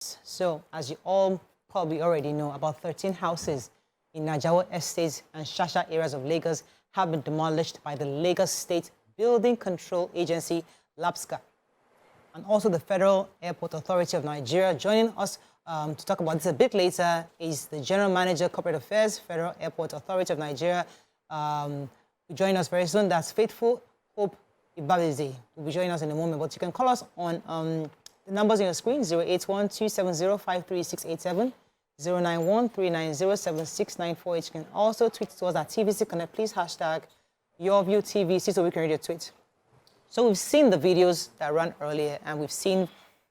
So, as you all probably already know, about 13 houses in Ajao Estate and Shasha areas of Lagos have been demolished by the Lagos State Building Control Agency, LSBCA, and also the Federal Airport Authority of Nigeria. Joining us to talk about this a bit later is the General Manager, Corporate Affairs, Federal Airport Authority of Nigeria. Join us very soon. That's Faithful Hope Ibalize. Will be joining us in a moment, but you can call us on the numbers on your screen: 081-270-53687, 091-390-7694. You can also tweet to us at TVC Connect. Please hashtag YourViewTVC so we can read your tweet. So we've seen the videos that ran earlier, and we've seen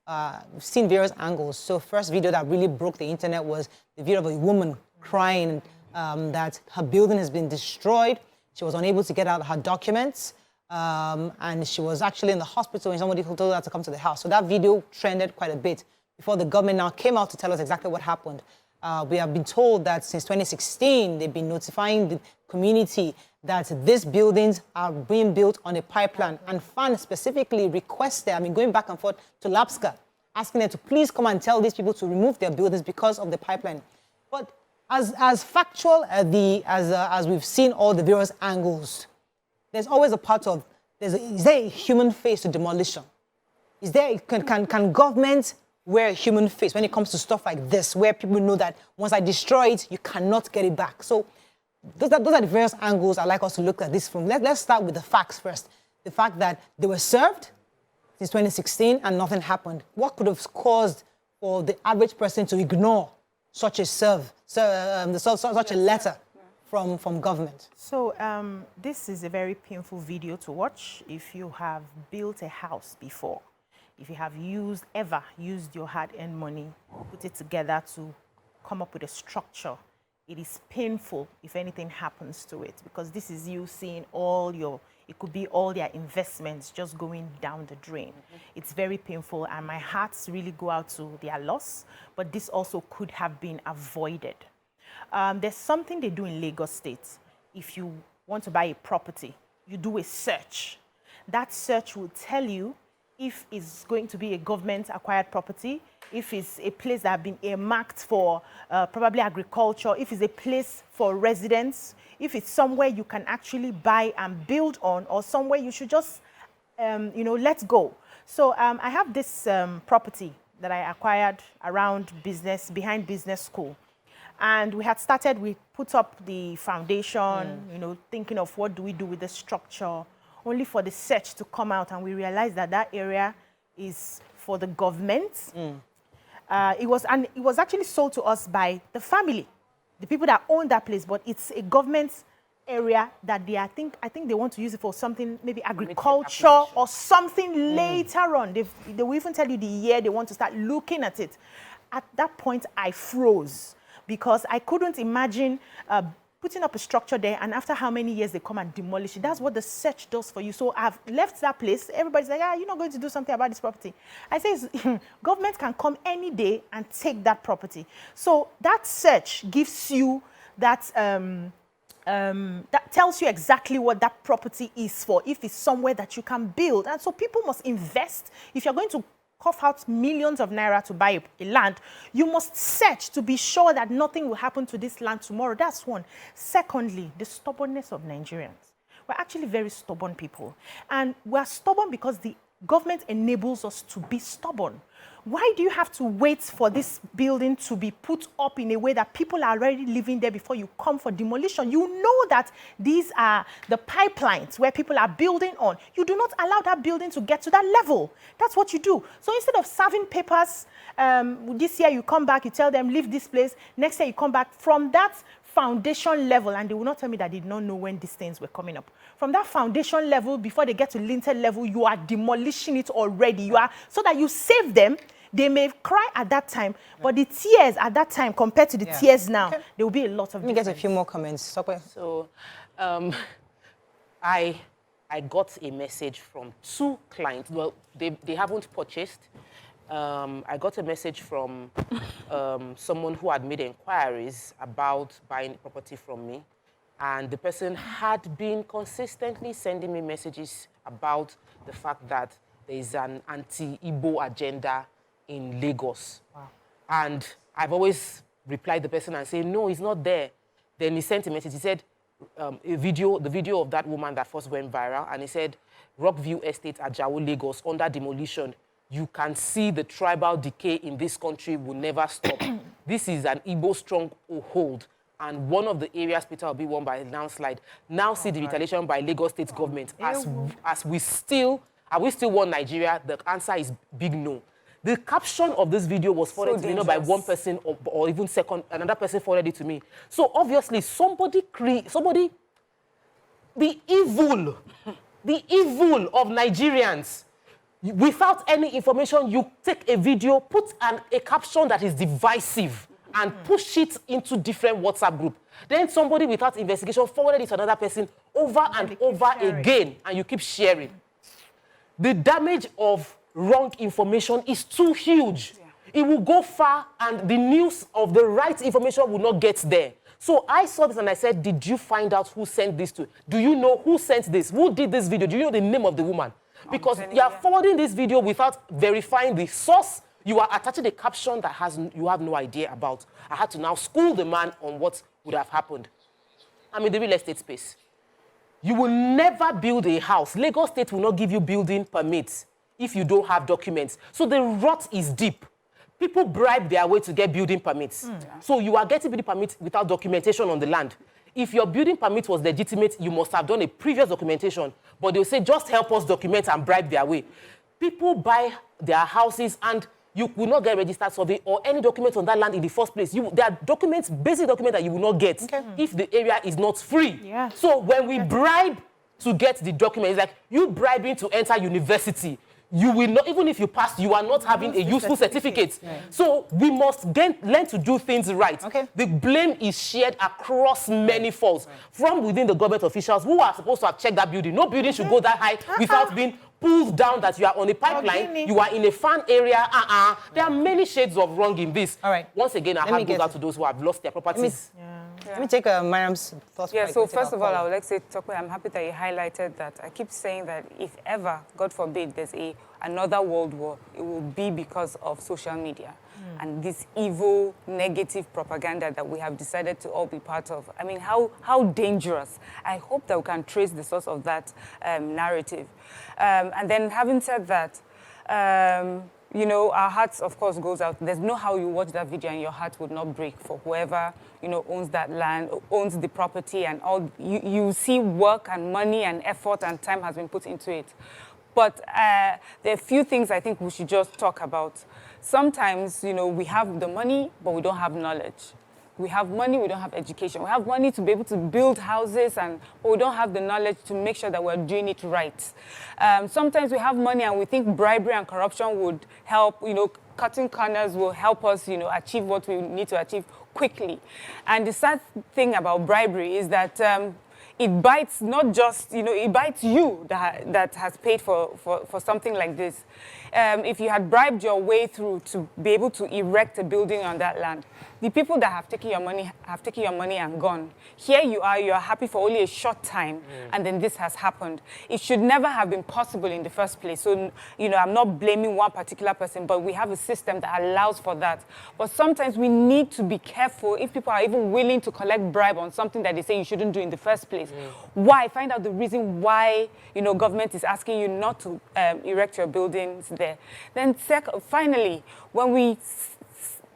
various angles. So first video that really broke the internet was the video of a woman crying that her building has been destroyed. She was unable to get out her documents. And she was actually in the hospital and somebody told her to come to the house. So that video trended quite a bit before the government now came out to tell us exactly what happened. We have been told that since 2016, they've been notifying the community that these buildings are being built on a pipeline. And FAAN specifically requested, going back and forth to LSBCA, asking them to please come and tell these people to remove their buildings because of the pipeline. But as factual as we've seen all the various angles, there's always a part of, is there a human face to demolition? Is there, can government wear a human face when it comes to stuff like this, where people know that once I destroy it, you cannot get it back? So those are the various angles I'd like us to look at this from. Let's start with the facts first. The fact that they were served since 2016 and nothing happened. What could have caused for the average person to ignore such a such a letter from government? So this is a very painful video to watch if you have built a house before, if you have ever used your hard-earned money, put it together to come up with a structure. It is painful if anything happens to it, because this is you seeing it could be all their investments just going down the drain. It's very painful, and my hearts really go out to their loss, but this also could have been avoided. There's something they do in Lagos State. If you want to buy a property, you do a search. That search will tell you if it's going to be a government-acquired property, if it's a place that has been earmarked for probably agriculture, if it's a place for residents, if it's somewhere you can actually buy and build on, or somewhere you should just, let go. So I have this property that I acquired around behind business school. And we put up the foundation, thinking of what do we do with the structure, only for the search to come out, and we realized that that area is for the government. It was actually sold to us by the family, the people that own that place, but it's a government area that I think they want to use it for something, maybe agriculture or something later on. They will even tell you the year they want to start looking at it. At that point, I froze, because I couldn't imagine putting up a structure there, and after how many years they come and demolish it. That's what the search does for you. So I've left that place. Everybody's like, you're not going to do something about this property. I say, government can come any day and take that property. So that search gives you that, that tells you exactly what that property is for, if it's somewhere that you can build. And so people must invest. If you're going to cough out millions of naira to buy a land, you must search to be sure that nothing will happen to this land tomorrow. That's one. Secondly, the stubbornness of Nigerians. We're actually very stubborn people. And we're stubborn because the government enables us to be stubborn. Why do you have to wait for this building to be put up in a way that people are already living there before you come for demolition? You know that these are the pipelines where people are building on. You do not allow that building to get to that level. That's what you do. So instead of serving papers, this year you come back, you tell them, leave this place. Next year you come back from that foundation level, and they will not tell me that they did not know when these things were coming up. From that foundation level, before they get to lintel level, you are demolishing it already. So that you save them. They may cry at that time, but the tears at that time compared to the tears now, there will be a lot of Let me get a few more comments. So I got a message from 2 clients. Well, they haven't purchased. I got a message from someone who had made inquiries about buying property from me. And the person had been consistently sending me messages about the fact that there is an anti-Igbo agenda in Lagos. Wow. And I've always replied the person and say, no, it's not there. Then he sent a message. He said, the video of that woman that first went viral, and he said, Rockview Estate, Ajao, Lagos, under demolition. You can see the tribal decay in this country will never stop. This is an Igbo stronghold, and one of the areas Peter will be won by a landslide. Now see the retaliation by Lagos State government. Are we still want Nigeria? The answer is big no. The caption of this video was forwarded to me, by one person or even another person forwarded it to me. So obviously the evil of Nigerians, without any information, you take a video, put a caption that is divisive and push it into different WhatsApp group. Then somebody without investigation forwarded it to another person over and over again, and you keep sharing. The damage of wrong information is too huge. Yeah. It will go far, and the news of the right information will not get there. So I saw this and I said, did you find out who sent this to? Do you know who sent this? Who did this video? Do you know the name of the woman? Because you are forwarding this video without verifying the source. You are attaching a caption that you have no idea about. I had to now school the man on what would have happened. I'm in the real estate space. You will never build a house. Lagos State will not give you building permits if you don't have documents. So the rot is deep. People bribe their way to get building permits. So you are getting building permits without documentation on the land. If your building permit was legitimate, you must have done a previous documentation. But they'll say, just help us document and bribe their way. People buy their houses and you will not get registered survey or any documents on that land in the first place. There are documents, basic documents that you will not get if the area is not free. Yeah. So when we bribe to get the document, it's like you bribing to enter university. You will not, even if you pass, you are not having a useful certificate. Yeah. So we must learn to do things right. The blame is shared across many faults from within the government officials who are supposed to have checked that building. No building should go that high without being pulled down, that you are on a pipeline, you are in a FAAN area. There are many shades of wrong in this. All right. Once again, I have goes out to those who have lost their properties. Let me take Mariam's thoughts. Yeah, so first of all, I would like to say, Tokwe, I'm happy that you highlighted that. I keep saying that if ever, God forbid, there's another world war, it will be because of social media and this evil, negative propaganda that we have decided to all be part of. I mean, how dangerous. I hope that we can trace the source of that narrative. And then having said that, you know, our hearts, of course, goes out. There's no how you watch that video and your heart would not break for whoever, you know, owns that land, owns the property, and all. You see work and money and effort and time has been put into it. But there are a few things I think we should just talk about. Sometimes, you know, we have the money, but we don't have knowledge. We have money, we don't have education. We have money to be able to build houses, but we don't have the knowledge to make sure that we're doing it right. Sometimes we have money and we think bribery and corruption would help, you know, cutting corners will help us, you know, achieve what we need to achieve quickly. And the sad thing about bribery is that it bites not just, you know, it bites you that has paid for something like this. If you had bribed your way through to be able to erect a building on that land, the people that have taken your money and gone. Here you are happy for only a short time, and then this has happened. It should never have been possible in the first place. So, you know, I'm not blaming one particular person, but we have a system that allows for that. But sometimes we need to be careful if people are even willing to collect bribe on something that they say you shouldn't do in the first place. Why? Find out the reason why, you know, government is asking you not to erect your buildings there. Then finally, when we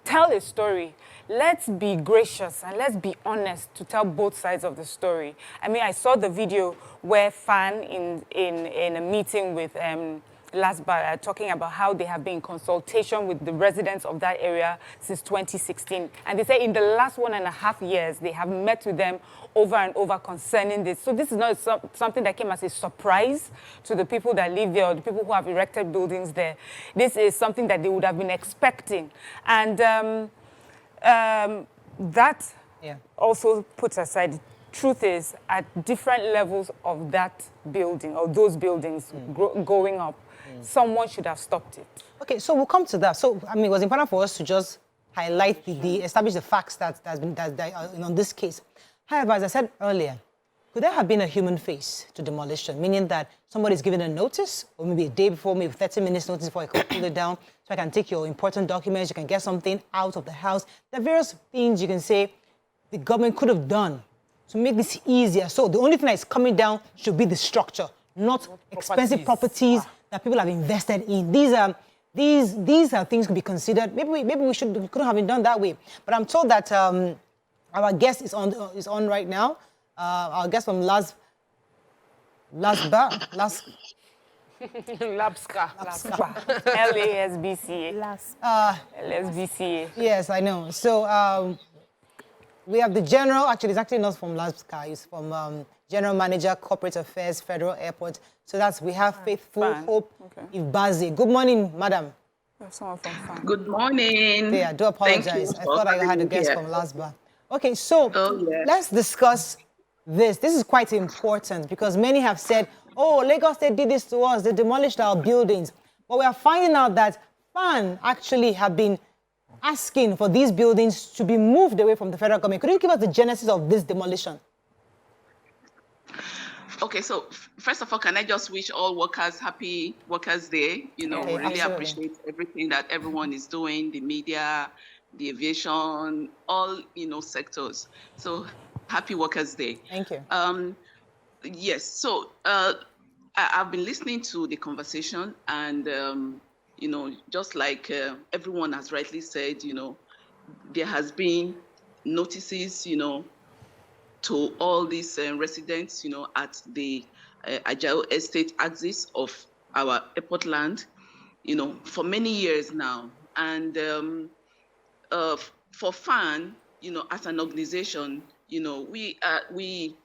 tell a story, let's be gracious and let's be honest to tell both sides of the story. I mean, I saw the video where FAAN in a meeting with LSBCA talking about how they have been in consultation with the residents of that area since 2016. And they say in the last 1.5 years, they have met with them over and over concerning this. So this is not something that came as a surprise to the people that live there or the people who have erected buildings there. This is something that they would have been expecting. And that also puts aside, truth is, at different levels of that building or those buildings going up, someone should have stopped it. Okay, so we'll come to that. So, I mean, it was important for us to just highlight establish the facts that on this case. However, as I said earlier, could there have been a human face to demolition, meaning that somebody's given a notice, or maybe a day before, maybe 30 minutes notice before I could pull it down, so I can take your important documents, you can get something out of the house. There are various things you can say the government could have done to make this easier. So the only thing that is coming down should be the structure, not expensive properties that people have invested in. These are things to be considered. Maybe we couldn't have been done that way. But I'm told that our guest is on right now. Our guest from LSBCA. LASBCA. LSBCA. Yes, I know. So we have the general, actually, it's actually not from LSBCA, it's from General Manager, Corporate Affairs, Federal Airport. So we have Faithful FAAN. Hope Okay. Ibazi. Good morning, madam. Someone from FAAN. Good morning. Yeah, I do apologize. I thought I had a guest from LSBCA. Okay, so let's discuss this. This is quite important because many have said, oh, Lagos State did this to us. They demolished our buildings. But we are finding out that FAAN actually have been asking for these buildings to be moved away from the federal government. Could you give us the genesis of this demolition? Okay, so first of all, can I just wish all workers happy Workers' Day? You know, Okay, really absolutely. appreciate everything that everyone is doing, the media, the aviation, all, sectors. So happy Workers' Day. Thank you. Yes, so I've been listening to the conversation and, just like everyone has rightly said, there has been notices, to all these residents, at the Ajao Estate axis of our airport land, for many years now. And for FAAN, as an organization, we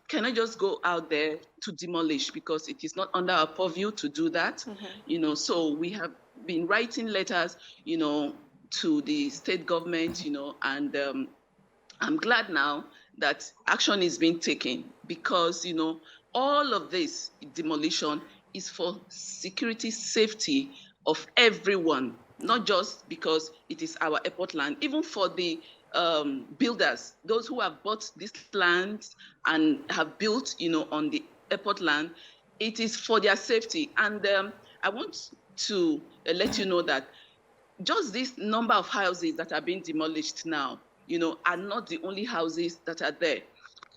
cannot just go out there to demolish because it is not under our purview to do that. So we have been writing letters, to the state government, and I'm glad now that action is being taken because, all of this demolition is for security, safety of everyone, not just because it is our airport land, even for the builders, those who have bought this land and have built, on the airport land, it is for their safety. And I want to let you know that just this number of houses that are being demolished now, are not the only houses that are there.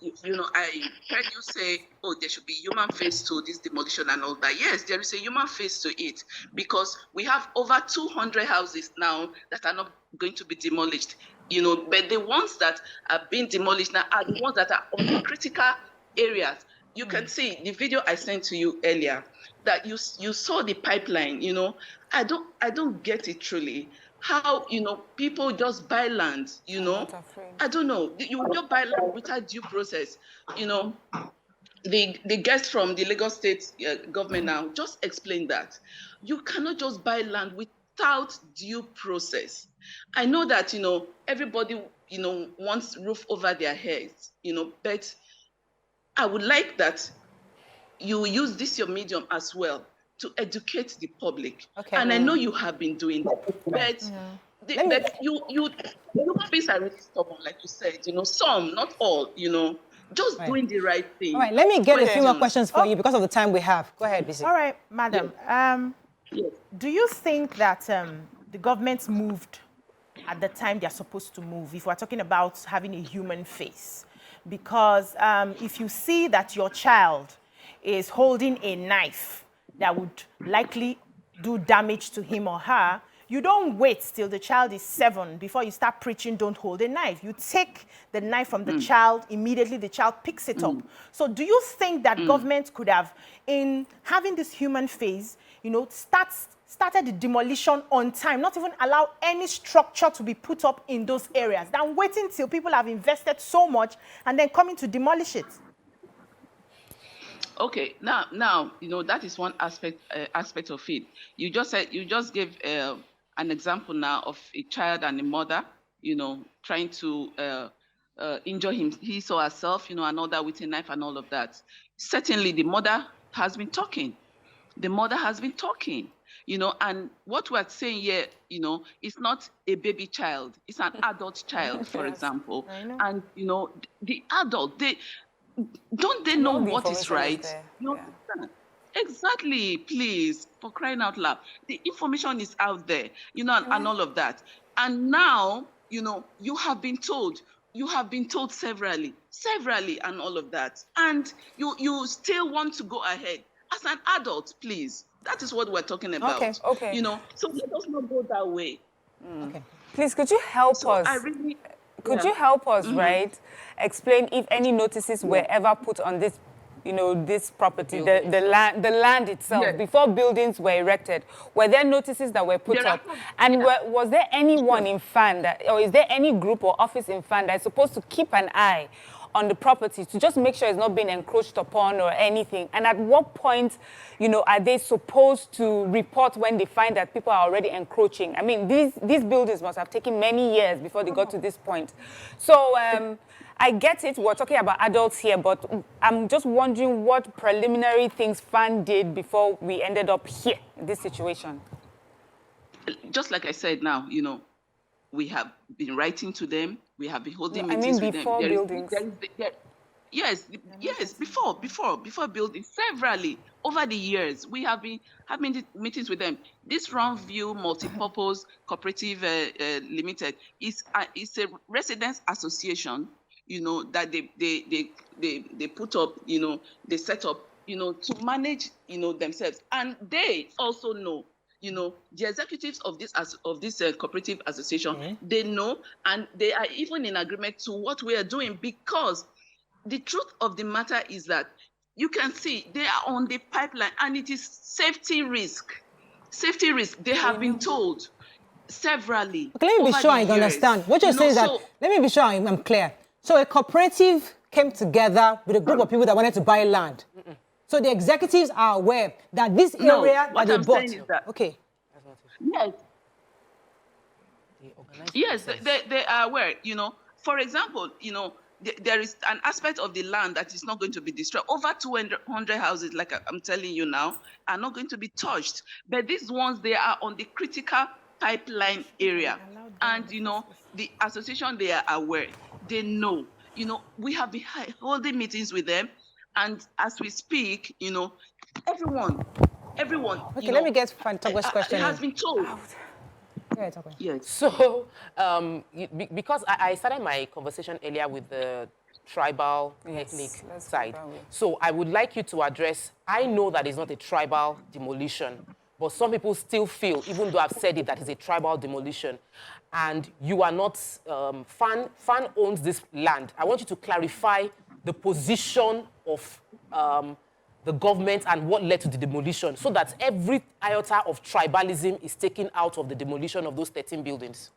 I heard you say, oh, there should be human face to this demolition and all that. Yes, there is a human face to it because we have over 200 houses now that are not going to be demolished. But the ones that are being demolished now are the ones that are on the critical areas. You can see the video I sent to you earlier that you saw the pipeline. I don't get it truly. How people just buy land, I don't know. You just buy land without due process. The guest from the Lagos State government now just explained that you cannot just buy land without due process. I know that everybody wants roof over their heads, but I would like that you use this your medium as well to educate the public. Okay. And I know you have been doing that, but human beings are really stubborn, like you said. Some, not all. Just doing the right thing. All right, let me get a few more questions for you because of the time we have. Go ahead, BC. All right, madam. Yes. Do you think that the government moved at the time they're supposed to move, if we're talking about having a human face? Because if you see that your child is holding a knife that would likely do damage to him or her, you don't wait till the child is 7 before you start preaching, don't hold a knife. You take the knife from the child, immediately the child picks it up. So do you think that government could have, in having this human face, started the demolition on time, not even allow any structure to be put up in those areas, than waiting till people have invested so much and then coming to demolish it? Okay, now, that is one aspect of it. You just gave an example now of a child and a mother, trying to injure he or herself, another with a knife and all of that. Certainly, the mother has been talking. And what we're saying here, is not a baby child; it's an adult child, for example. And the adult, they know what is right. You understand? Exactly, please, for crying out loud. The information is out there, and all of that. And now, you have been told severally, and all of that. And you still want to go ahead. As an adult, please. That is what we're talking about. Okay. So let us not go that way. Okay. Please, could you help us? Could you help us, right, explain if any notices were ever put on this, this property, the land itself, before buildings were erected? Were there notices that were put up? And was there anyone in FAAN or is there any group or office in FAAN that is supposed to keep an eye on the property to just make sure it's not being encroached upon or anything? And at what point, are they supposed to report when they find that people are already encroaching? I mean, these buildings must have taken many years before they got to this point. So I get it, we're talking about adults here, but I'm just wondering what preliminary things FAAN did before we ended up here in this situation. Just like I said now, we have been writing to them. We have been holding meetings with them. Before buildings. Yes, before building, severally over the years, we have been having meetings with them. This Roundview Multipurpose Cooperative Limited is a residents association, that they put up, they set up, to manage, themselves, and they also know. The executives of this cooperative association, they know, and they are even in agreement to what we are doing, because the truth of the matter is that you can see they are on the pipeline, and it is safety risk. Safety risk. They have been told severally. Okay, let me be sure I understand. What you're saying is that, let me be sure I'm clear. So a cooperative came together with a group of people that wanted to buy land. So the executives are aware that this area that they bought. Saying is that, okay. Yes, they are aware. For example, there is an aspect of the land that is not going to be destroyed. Over 200 houses, like I'm telling you now, are not going to be touched. But these ones, they are on the critical pipeline area. And, the association, they are aware. They know. We have been holding meetings with them. And as we speak, everyone. Okay, let me get Togwa's question. It has been told. Yes. So, because I started my conversation earlier with the tribal ethnic side. So I would like you to address, I know that it's not a tribal demolition, but some people still feel, even though I've said it, that it's a tribal demolition. And you are not, FAAN owns this land. I want you to clarify the position of the government and what led to the demolition, so that every iota of tribalism is taken out of the demolition of those 13 buildings.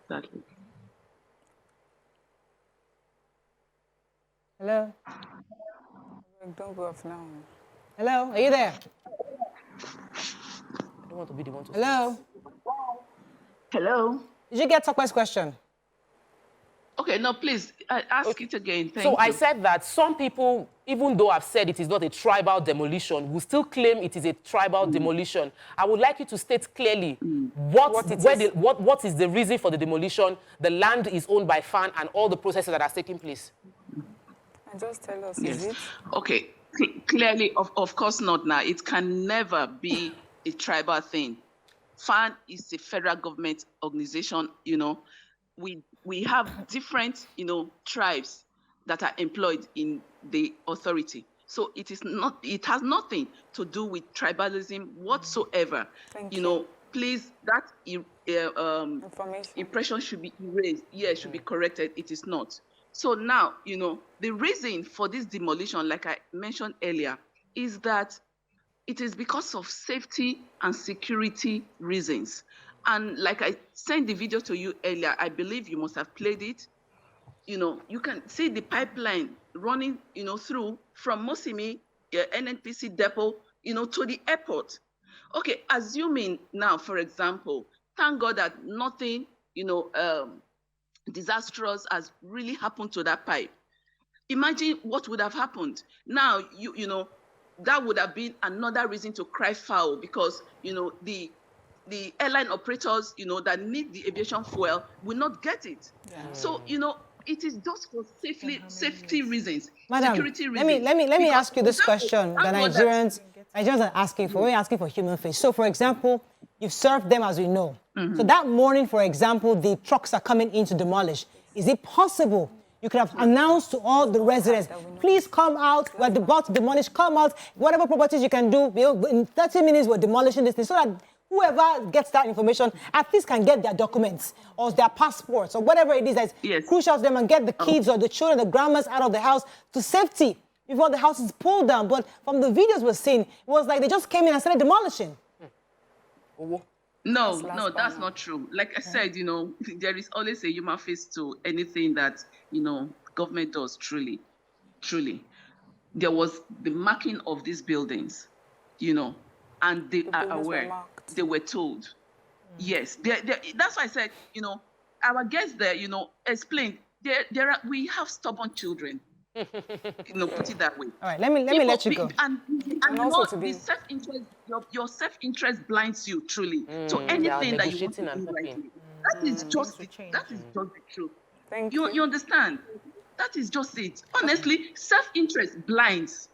Exactly. Hello? Don't go off now. Hello? Are you there? I don't want to be the one to Hello? Hello? Did you get Togwa's question? Okay, no, please, ask it again. Thank you. So I said that some people, even though I've said it is not a tribal demolition, will still claim it is a tribal demolition. I would like you to state clearly what is the reason for the demolition. The land is owned by FAAN and all the processes that are taking place. And just tell us, yes. Is it? Okay, clearly, of course not now. It can never be a tribal thing. FAAN is a federal government organization, We have different, tribes that are employed in the authority. So it has nothing to do with tribalism whatsoever. Thank you. Please, that impression should be erased. Yeah, should be corrected. It is not. So now, the reason for this demolition, like I mentioned earlier, is that it is because of safety and security reasons. And like I sent the video to you earlier, I believe you must have played it. You can see the pipeline running, through from Mosimi, NNPC depot, to the airport. Okay, assuming now, for example, thank God that nothing, disastrous has really happened to that pipe. Imagine what would have happened. Now, that would have been another reason to cry foul, because, the airline operators, that need the aviation fuel will not get it. Yeah. So, it is just for safety reasons, Madam, security let reasons. me ask you this Because question that Nigerians are asking for. We're asking for human face. So, for example, you've served them, as we know. So that morning, for example, the trucks are coming in to demolish. Is it possible you could have announced to all the residents, please come out, we're about to demolish, come out, whatever properties you can do, in 30 minutes we're demolishing this thing, so that whoever gets that information at least can get their documents or their passports or whatever it is that's crucial to them, and get the kids or the children, the grandmas out of the house to safety before the house is pulled down. But from the videos we're seeing, it was like they just came in and started demolishing. No, that's not true. Like I said, you know, there is always a human face to anything that, you know, government does, truly. There was the marking of these buildings, you know, and they are aware. They were told. Yes, that's why I said, you know, our guests there, you know, explained, we have stubborn children. You know, put it that way. All right, let me let you go. And also to be self-interest, your self-interest blinds you truly. So anything that you want to do rightly, that is just the truth. Thank you. You understand? That is just it. Honestly, self-interest blinds,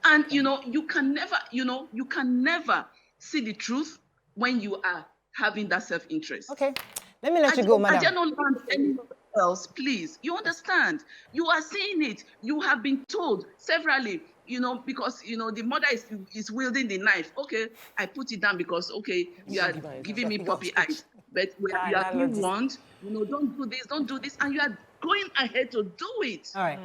and you know you can never see the truth when you are having that self-interest. Okay, let me let you go, madam. I don't land anywhere else, please. You understand? You are seeing it. You have been told severally, you know, because, you know, the mother is wielding the knife. Okay, I put it down because, okay, you are giving me puppy eyes. But when you are being warned, you know, don't do this, and you are going ahead to do it. All right.